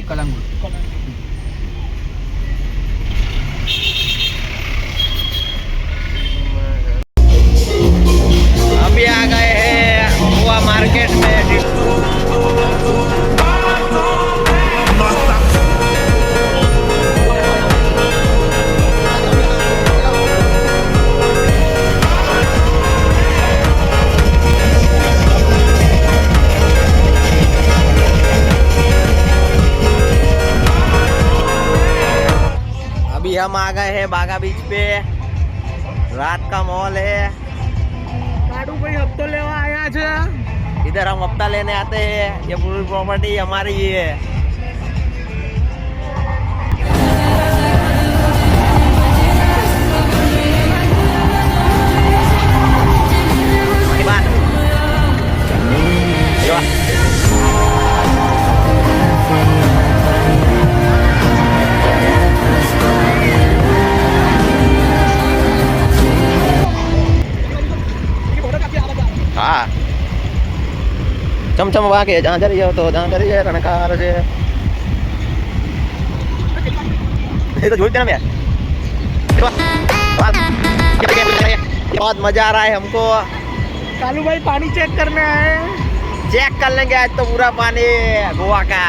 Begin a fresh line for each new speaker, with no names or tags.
कलंगुट।
अभी आ गए हैं गोवा मार्केट में। अभी हम आ गए हैं बागा बीच पे। रात का मॉल है।
काडू भाई हफ्तो लेवा आया छे।
इधर हम हफ्ता लेने आते हैं। ये पूरी प्रॉपर्टी हमारी ही है। हाँ चमचम वाके जहाँ चली जाओ तो जहाँ चली जाए कनकार से ये तो झूठते ना यार। बहुत मजा आ रहा है हमको।
कालू भाई पानी चेक करने आए हैं।
चेक कर लेंगे आज तो पूरा पानी गोवा का।